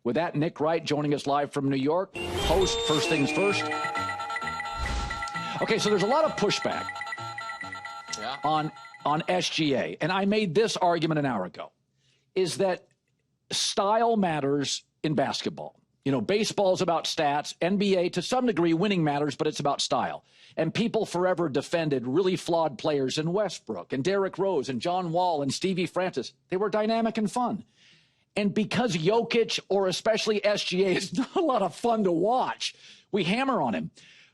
With that, Nick Wright joining us live from New York. Host, first things first. Okay, so there's a lot of pushback on SGA, and I made this argument an hour ago, is that style matters in basketball. You know, baseball is about stats. NBA, to some degree, winning matters, but it's about style. And people forever defended really flawed players in Westbrook and Derrick Rose and John Wall and Stevie Francis. They were dynamic and fun. And because Jokic, or especially SGA, is not a lot of fun to watch, we hammer on him.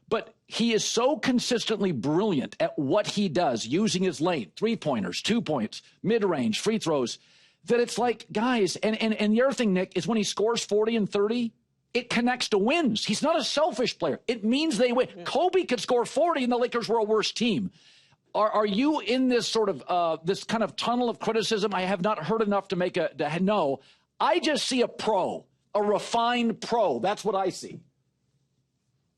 But he is so consistently brilliant at what he does, using his lane, three-pointers, 2 points, mid-range, free throws, that it's like, guys, and the other thing, Nick, is when he scores 40 and 30, it connects to wins. He's not a selfish player. It means they win. Yeah. Kobe could score 40 and the Lakers were a worse team. Are you in this sort of this kind of tunnel of criticism? I have not heard enough to know. I just see a pro, a refined pro. That's what I see.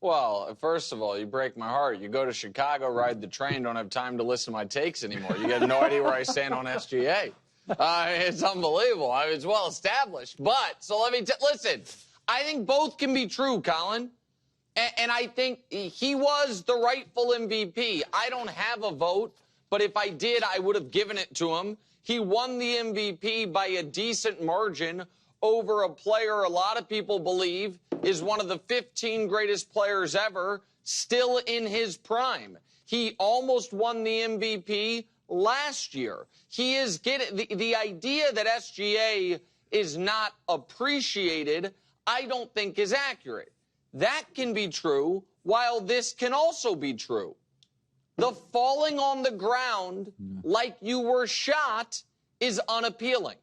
Well, first of all, you break my heart. You go to Chicago, ride the train, don't have time to listen to my takes anymore. You have no idea where I stand on SGA. It's unbelievable. It's well established. But, so let me listen. I think both can be true, Colin. And I think he was the rightful MVP. I don't have a vote, but if I did, I would have given it to him. He won the MVP by a decent margin over a player a lot of people believe is one of the 15 greatest players ever, still in his prime. He almost won the MVP last year. He is getting the idea that SGA is not appreciated, I don't think is accurate. That can be true, while this can also be true. The falling on the ground like you were shot is unappealing.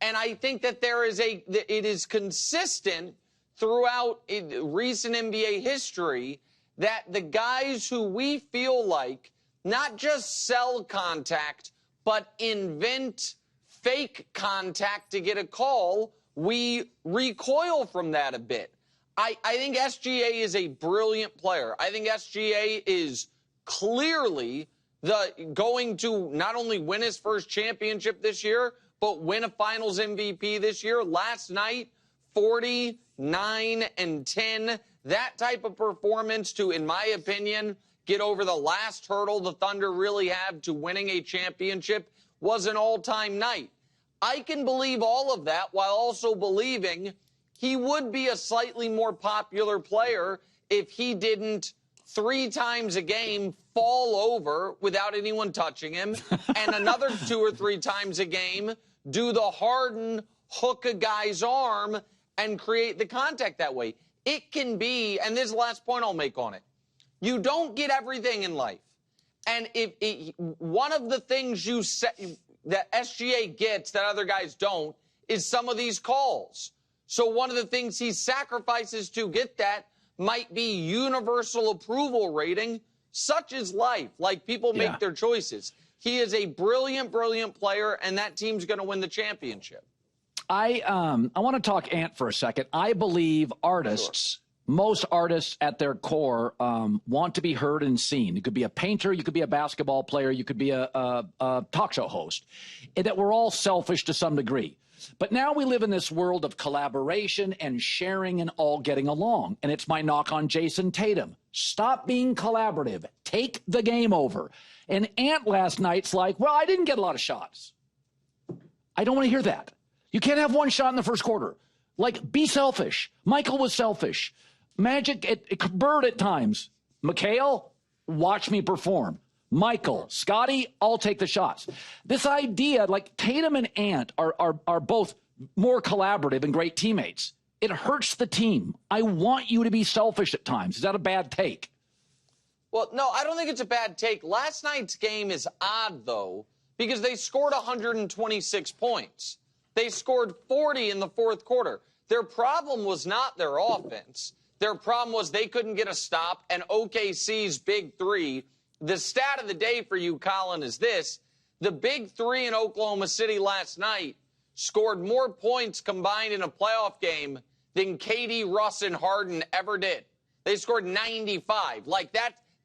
And I think that it is consistent throughout recent NBA history that the guys who we feel like not just sell contact, but invent fake contact to get a call, we recoil from that a bit. I think SGA is a brilliant player. I think SGA is clearly going to not only win his first championship this year, but win a finals MVP this year. Last night, 49 and 10. That type of performance to, in my opinion, get over the last hurdle the Thunder really have to winning a championship was an all-time night. I can believe all of that while also believing he would be a slightly more popular player if he didn't 3 times a game fall over without anyone touching him, and another 2 or 3 times a game do the Harden hook a guy's arm and create the contact that way. It can be, and this is the last point I'll make on it, you don't get everything in life. And one of the things that SGA gets that other guys don't is some of these calls. So one of the things he sacrifices to get that might be universal approval rating, such is life. Like, people make their choices. He is a brilliant, brilliant player, and that team's going to win the championship. I want to talk Ant for a second. I believe artists, most artists at their core, want to be heard and seen. You could be a painter, you could be a basketball player, you could be a talk show host. And that we're all selfish to some degree. But now we live in this world of collaboration and sharing and all getting along. And it's my knock on Jason Tatum. Stop being collaborative. Take the game over. And Ant last night's like, well, I didn't get a lot of shots. I don't want to hear that. You can't have 1 shot in the first quarter. Like, be selfish. Michael was selfish. Magic, Bird at times. Mikhail, watch me perform. Michael, Scotty, I'll take the shots. This idea, like Tatum and Ant are both more collaborative and great teammates. It hurts the team. I want you to be selfish at times. Is that a bad take? Well, no, I don't think it's a bad take. Last night's game is odd, though, because they scored 126 points. They scored 40 in the fourth quarter. Their problem was not their offense. Their problem was they couldn't get a stop, and OKC's big three. The stat of the day for you, Colin, is this. The big three in Oklahoma City last night scored more points combined in a playoff game than KD, Russ, and Harden ever did. They scored 95. Like,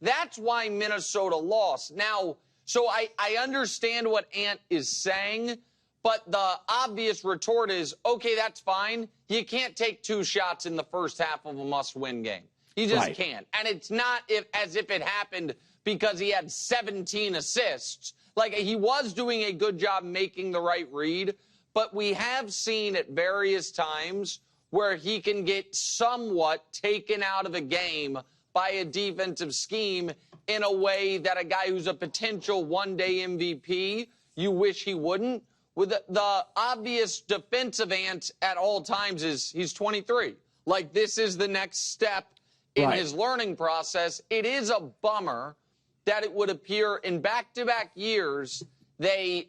that's why Minnesota lost. Now, so I understand what Ant is saying, But the obvious retort is, okay, that's fine. You can't take 2 shots in the first half of a must-win game. You just can't. And it's not as if it happened because he had 17 assists. Like, he was doing a good job making the right read, but we have seen at various times where he can get somewhat taken out of a game by a defensive scheme in a way that a guy who's a potential one-day MVP, you wish he wouldn't. With the obvious defensive Ant at all times is he's 23. Like, this is the next step in his learning process. It is a bummer that it would appear in back-to-back years they,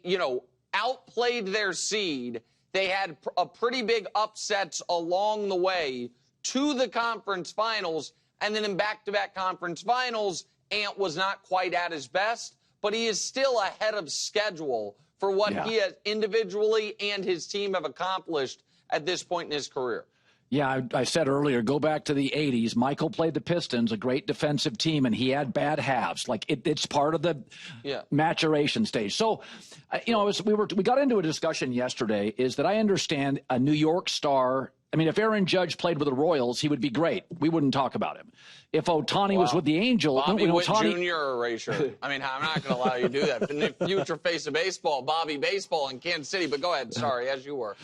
outplayed their seed. They had a pretty big upsets along the way to the conference finals, and then in back-to-back conference finals, Ant was not quite at his best, but he is still ahead of schedule for what he has individually and his team have accomplished at this point in his career. Yeah, I said earlier, go back to the 80s. Michael played the Pistons, a great defensive team, and he had bad halves. Like, it's part of the maturation stage. So, we got into a discussion yesterday, is that I understand a New York star. I mean, if Aaron Judge played with the Royals, he would be great. We wouldn't talk about him. If Ohtani was with the Angels, Bobby Witt Jr. erasure. I mean, I'm not going to allow you to do that. The future face of baseball, Bobby Baseball in Kansas City. But go ahead. Sorry, as you were.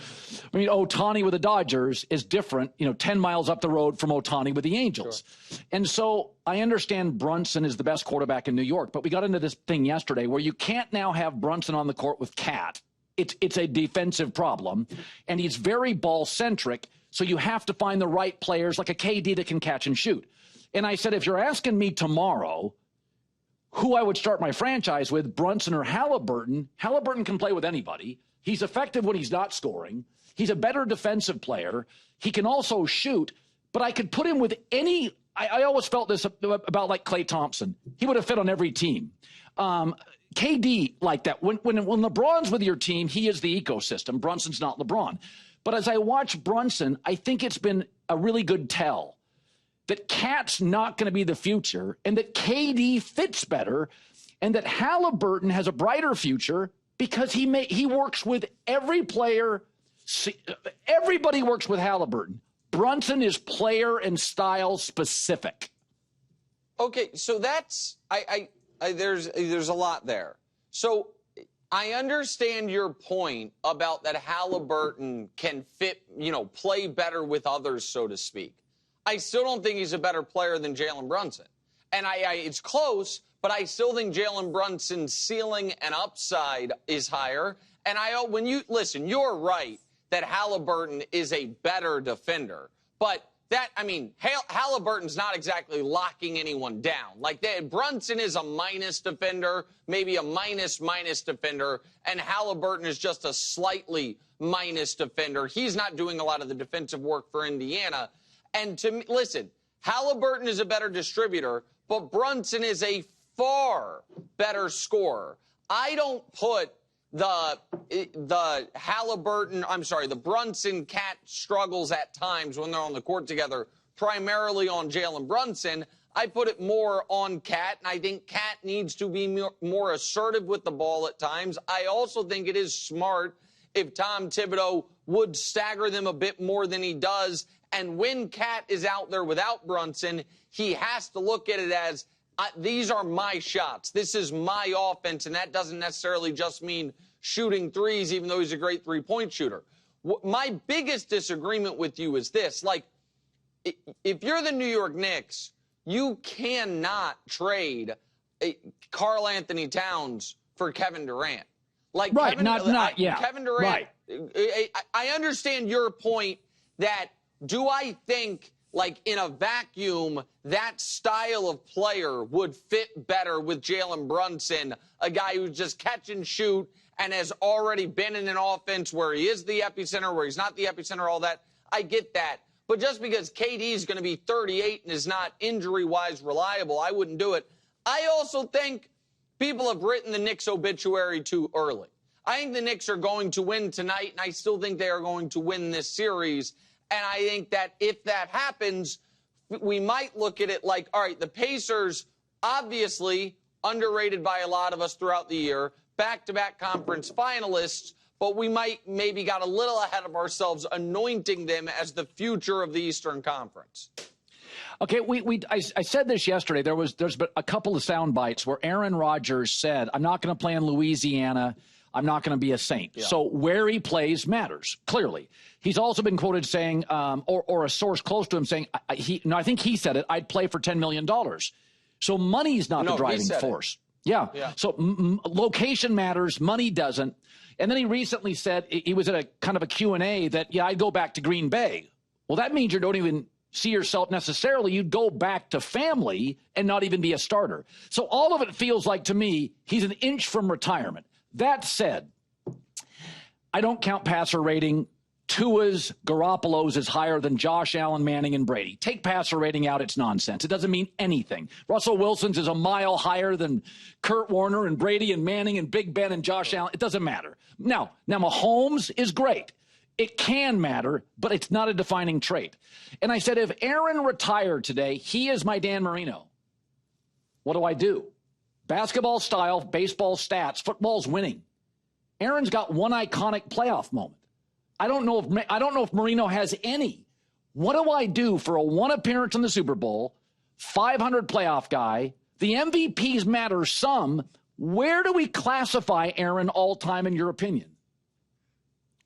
I mean, Ohtani with the Dodgers is different, 10 miles up the road from Ohtani with the Angels. Sure. And so I understand Brunson is the best quarterback in New York. But we got into this thing yesterday where you can't now have Brunson on the court with Cat. It's a defensive problem. And he's very ball-centric. So you have to find the right players like a KD that can catch and shoot. And I said, if you're asking me tomorrow who I would start my franchise with, Brunson or Halliburton, Halliburton can play with anybody. He's effective when he's not scoring. He's a better defensive player. He can also shoot. But I could put him with any – I always felt this about like Klay Thompson. He would have fit on every team. KD like that. When LeBron's with your team, he is the ecosystem. Brunson's not LeBron. But as I watch Brunson, I think it's been a really good tell that Cat's not going to be the future and that KD fits better and that Halliburton has a brighter future because he works with every player. Everybody works with Halliburton. Brunson is player and style specific. Okay, so that's there's a lot there. So I understand your point about that Halliburton can fit, play better with others, so to speak. I still don't think he's a better player than Jalen Brunson. And it's close, but I still think Jalen Brunson's ceiling and upside is higher. And you're right that Halliburton is a better defender. But Halliburton's not exactly locking anyone down. Like, Brunson is a minus defender, maybe a minus defender, and Halliburton is just a slightly minus defender. He's not doing a lot of the defensive work for Indiana. And Halliburton is a better distributor, but Brunson is a far better scorer. I don't put the Brunson Cat struggles at times when they're on the court together primarily on Jalen Brunson. I put it more on Cat, and I think Cat needs to be more assertive with the ball at times. I also think it is smart if Tom Thibodeau would stagger them a bit more than he does. And when Cat is out there without Brunson, he has to look at it as, these are my shots. This is my offense, and that doesn't necessarily just mean shooting threes, even though he's a great three-point shooter. My biggest disagreement with you is this. Like, if you're the New York Knicks, you cannot trade Karl Anthony Towns for Kevin Durant. Like, right, Kevin Durant. Right. I understand your point that, do I think, like, in a vacuum, that style of player would fit better with Jalen Brunson, a guy who's just catch and shoot and has already been in an offense where he is the epicenter, where he's not the epicenter, all that. I get that. But just because KD is going to be 38 and is not injury-wise reliable, I wouldn't do it. I also think people have written the Knicks obituary too early. I think the Knicks are going to win tonight, and I still think they are going to win this series. And I think that if that happens, we might look at it like, all right, the Pacers, obviously underrated by a lot of us throughout the year, back-to-back conference finalists, but we maybe got a little ahead of ourselves anointing them as the future of the Eastern Conference. Okay, I said this yesterday. There's been a couple of sound bites where Aaron Rodgers said, I'm not going to play in Louisiana. I'm not going to be a Saint. Yeah. So where he plays matters, clearly. He's also been quoted saying, or a source close to him saying, I think he said it, I'd play for $10 million. So money's not the driving force. Yeah. So location matters, money doesn't. And then he recently said, he was at a kind of a Q&A that, I'd go back to Green Bay. Well, that means you don't even see yourself necessarily. You'd go back to family and not even be a starter. So all of it feels like, to me, he's an inch from retirement. That said, I don't count passer rating. Tua's, Garoppolo's is higher than Josh Allen, Manning, and Brady. Take passer rating out, it's nonsense. It doesn't mean anything. Russell Wilson's is a mile higher than Kurt Warner and Brady and Manning and Big Ben and Josh Allen. It doesn't matter. Now Mahomes is great. It can matter, but it's not a defining trait. And I said, if Aaron retired today, he is my Dan Marino. What do I do? Basketball style, baseball stats, football's winning. Aaron's got one iconic playoff moment. I don't know if Marino has any. What do I do for a one appearance in the Super Bowl, 500 playoff guy? The MVPs matter some. Where do we classify Aaron all time in your opinion?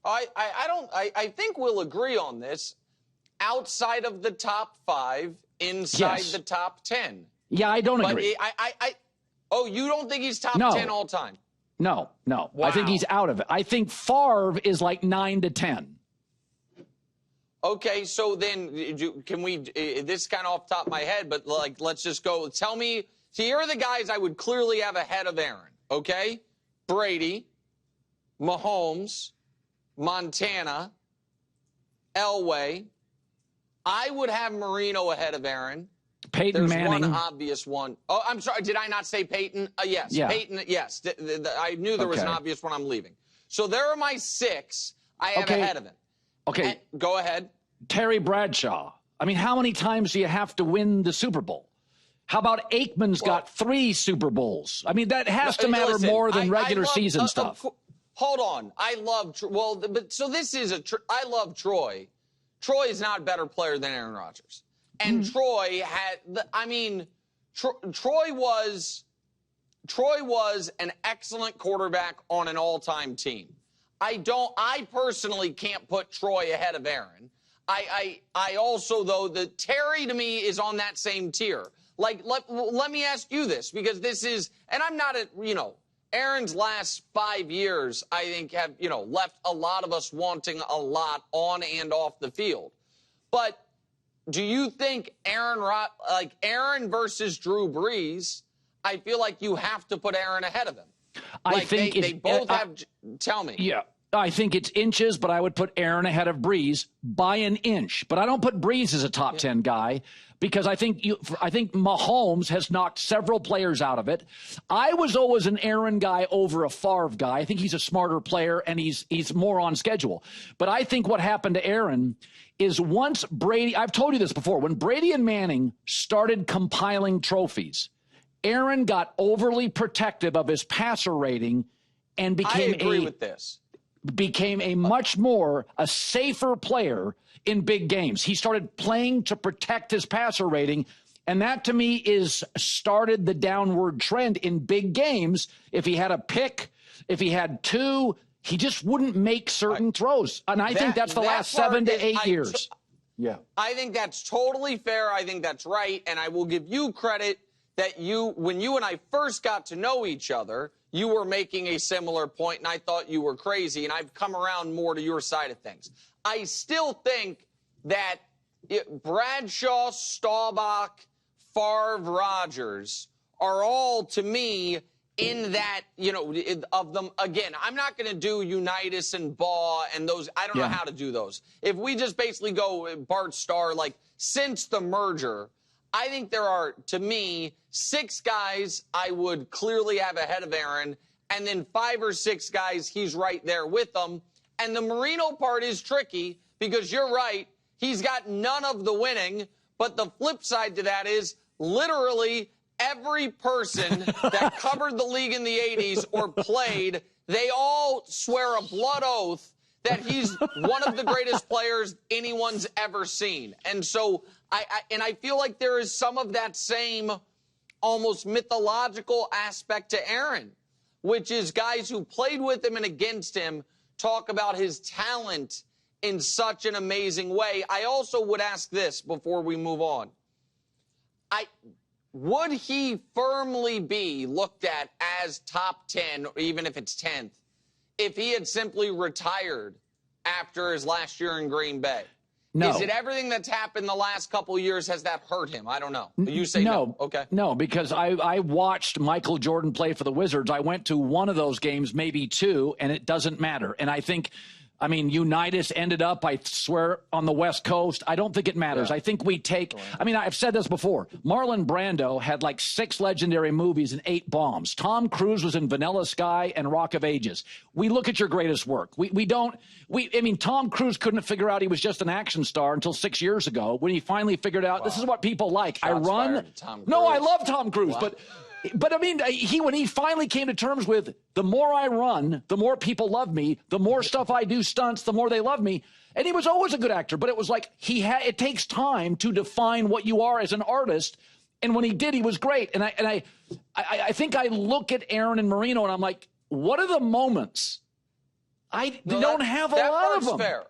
I think we'll agree on this. Outside of the top 5, inside the top 10. Yeah, I don't agree. Oh, you don't think he's top 10 all time? No. Wow. I think he's out of it. I think Favre is like 9 to 10. Okay, so then can we, this is kind of off the top of my head, but like, let's just go. Tell me, see, here are the guys I would clearly have ahead of Aaron, okay? Brady, Mahomes, Montana, Elway. I would have Marino ahead of Aaron. Peyton Manning. There's one obvious one. Oh, I'm sorry. Did I not say Peyton? Yes. Yeah. Peyton, yes. I knew there was an obvious one. I'm leaving. So there are my 6 I have ahead of him. Okay. And go ahead. Terry Bradshaw. I mean, how many times do you have to win the Super Bowl? How about Aikman's got 3 Super Bowls? I mean, that has to matter more than regular season stuff. Hold on. I love, so this is I love Troy. Troy is not a better player than Aaron Rodgers. And Troy had, Troy was an excellent quarterback on an all-time team. I personally can't put Troy ahead of Aaron. I also, though, Terry to me is on that same tier. Like, let me ask you this, because this is, and I'm not Aaron's last 5 years, I think, have, left a lot of us wanting a lot on and off the field. But do you think Aaron versus Drew Brees, I feel like you have to put Aaron ahead of him? I think they both have, tell me. Yeah, I think it's inches, but I would put Aaron ahead of Brees by an inch. But I don't put Brees as a top 10 guy because I think Mahomes has knocked several players out of it. I was always an Aaron guy over a Favre guy. I think he's a smarter player and he's more on schedule. But I think what happened to Aaron is once Brady, I've told you this before, when Brady and Manning started compiling trophies, Aaron got overly protective of his passer rating and became a safer player in big games. He started playing to protect his passer rating, and that to me started the downward trend in big games. If he had a pick, if he had 2, he just wouldn't make certain throws. And I think that's the last 7 to 8 years. Yeah. I think that's totally fair. I think that's right. And I will give you credit that when you and I first got to know each other, you were making a similar point, and I thought you were crazy, and I've come around more to your side of things. I still think that Bradshaw, Staubach, Favre, Rodgers are all, to me, in that, of them. Again, I'm not going to do Unitas and Baugh and those. I don't know how to do those. If we just basically go Bart Starr, since the merger, I think there are, to me, 6 guys I would clearly have ahead of Aaron, and then 5 or 6 guys he's right there with them. And the Marino part is tricky because you're right, he's got none of the winning, but the flip side to that is literally every person that covered the league in the 80s or played they all swear a blood oath that he's one of the greatest players anyone's ever seen. And so I feel like there is some of that same almost mythological aspect to Aaron, which is guys who played with him and against him talk about his talent in such an amazing way. I also would ask this before we move on. Would he firmly be looked at as top 10, or even if it's 10th, if he had simply retired after his last year in Green Bay? No. Is it everything that's happened the last couple of years, has that hurt him? I don't know. You say no. Okay. No, because I watched Michael Jordan play for the Wizards. I went to one of those games, maybe two, and it doesn't matter. And I think, I mean, Unitas ended up, I swear, on the West Coast. I don't think it matters. Yeah. I think we take, I mean, I've said this before. Marlon Brando had like 6 legendary movies and 8 bombs. Tom Cruise was in Vanilla Sky and Rock of Ages. We look at your greatest work. I mean, Tom Cruise couldn't figure out he was just an action star until 6 years ago when he finally figured out this is what people like. Shots I run. No, I love Tom Cruise, But I mean, when he finally came to terms with the more I run, the more people love me, the more stuff I do stunts, the more they love me. And he was always a good actor, but it was like it takes time to define what you are as an artist. And when he did, he was great. And I think I look at Aaron and Marino and I'm like, what are the moments? They don't have a lot of them. Fair.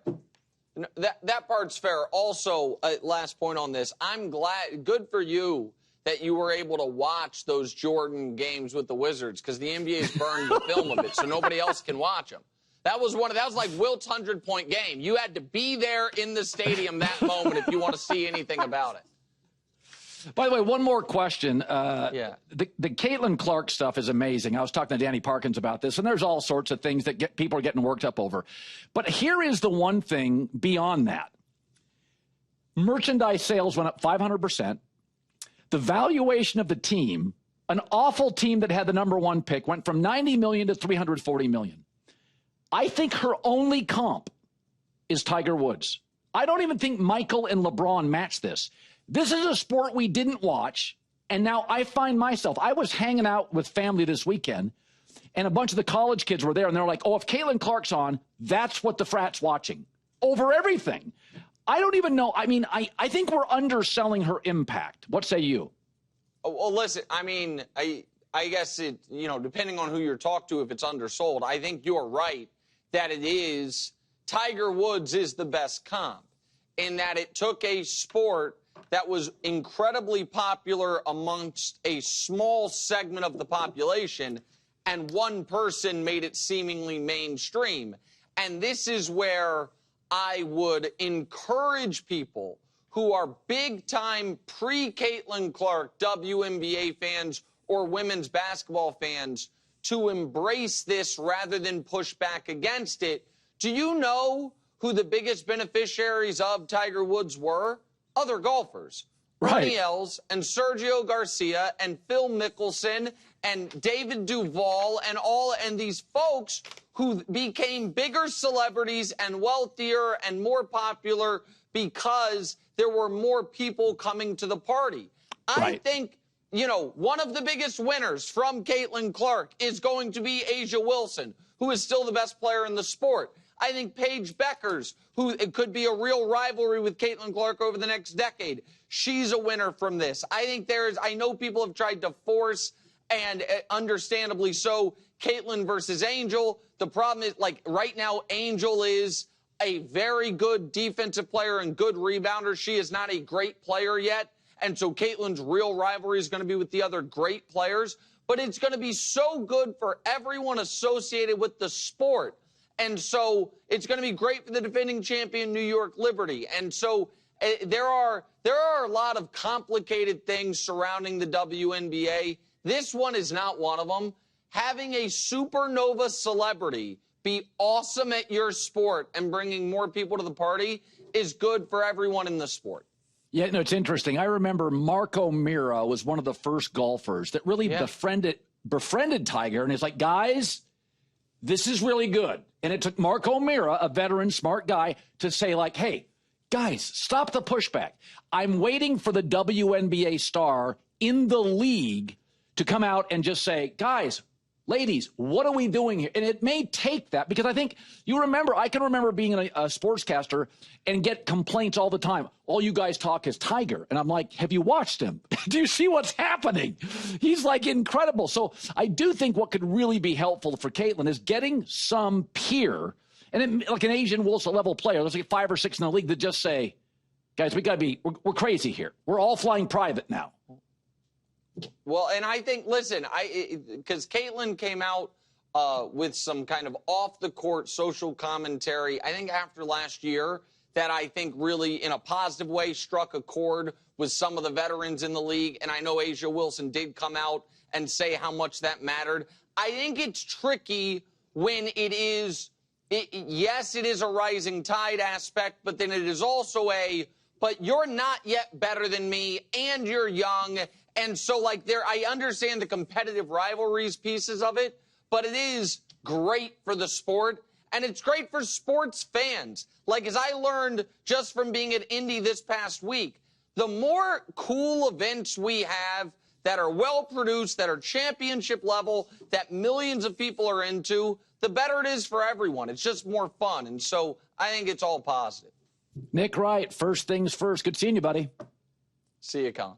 That part's fair. Also, last point on this, I'm glad, good for you that you were able to watch those Jordan games with the Wizards, because the NBA's burned the film of it, so nobody else can watch them. That was like Wilt's 100-point game. You had to be there in the stadium that moment if you want to see anything about it. By the way, one more question. The Caitlin Clark stuff is amazing. I was talking to Danny Parkins about this, and there's all sorts of things that people are getting worked up over. But here is the one thing beyond that. Merchandise sales went up 500%. The valuation of the team, an awful team that had the #1 pick, went from $90 million to $340 million. I think her only comp is Tiger Woods. I don't even think Michael and LeBron match this. This is a sport we didn't watch, and now I find myself, I was hanging out with family this weekend, and a bunch of the college kids were there, and they're like, oh, if Caitlin Clark's on, that's what the frat's watching. Over everything. I don't even know. I mean, I think we're underselling her impact. What say you? Well, listen, I mean, I guess it, depending on who you're talking to, if it's undersold, I think you're right that it is. Tiger Woods is the best comp in that it took a sport that was incredibly popular amongst a small segment of the population, and one person made it seemingly mainstream. And this is where I would encourage people who are big-time pre-Caitlin Clark WNBA fans or women's basketball fans to embrace this rather than push back against it. Do you know who the biggest beneficiaries of Tiger Woods were? Other golfers. Right. Ronnie Els and Sergio Garcia and Phil Mickelson and David Duval and these folks who became bigger celebrities and wealthier and more popular because there were more people coming to the party. I think, one of the biggest winners from Caitlin Clark is going to be A'ja Wilson, who is still the best player in the sport. I think Paige Beckers, who it could be a real rivalry with Caitlin Clark over the next decade, she's a winner from this. I know people have tried to force, and understandably so, Caitlin versus Angel. The problem is, right now, Angel is a very good defensive player and good rebounder. She is not a great player yet, and so Caitlin's real rivalry is going to be with the other great players. But it's going to be so good for everyone associated with the sport. And so it's going to be great for the defending champion, New York Liberty. And so there are a lot of complicated things surrounding the WNBA. This one is not one of them. Having a supernova celebrity be awesome at your sport and bringing more people to the party is good for everyone in the sport. Yeah, no, it's interesting. I remember Marco Mira was one of the first golfers that really befriended Tiger. And he's like, guys, this is really good. And it took Marco Mira, a veteran, smart guy, to say, like, hey, guys, stop the pushback. I'm waiting for the WNBA star in the league to come out and just say, guys, Ladies, what are we doing here? And it may take that because I think I can remember being a sportscaster and get complaints all the time. All you guys talk is Tiger. And I'm like, have you watched him? Do you see what's happening? He's like incredible. So I do think what could really be helpful for Caitlin is getting some peer and like an Asian Wilson level player. There's like 5 or 6 in the league that just say, guys, we're crazy here. We're all flying private now. Well, and I think, listen, because Caitlin came out with some kind of off-the-court social commentary, I think after last year, that I think really, in a positive way, struck a chord with some of the veterans in the league. And I know A'ja Wilson did come out and say how much that mattered. I think it's tricky when yes, it is a rising tide aspect, but then it is also but you're not yet better than me, and you're young. And so, I understand the competitive rivalries pieces of it, but it is great for the sport, and it's great for sports fans. As I learned just from being at Indy this past week, the more cool events we have that are well-produced, that are championship level, that millions of people are into, the better it is for everyone. It's just more fun, and so I think it's all positive. Nick Wright, first things first. Good seeing you, buddy. See you, Colin.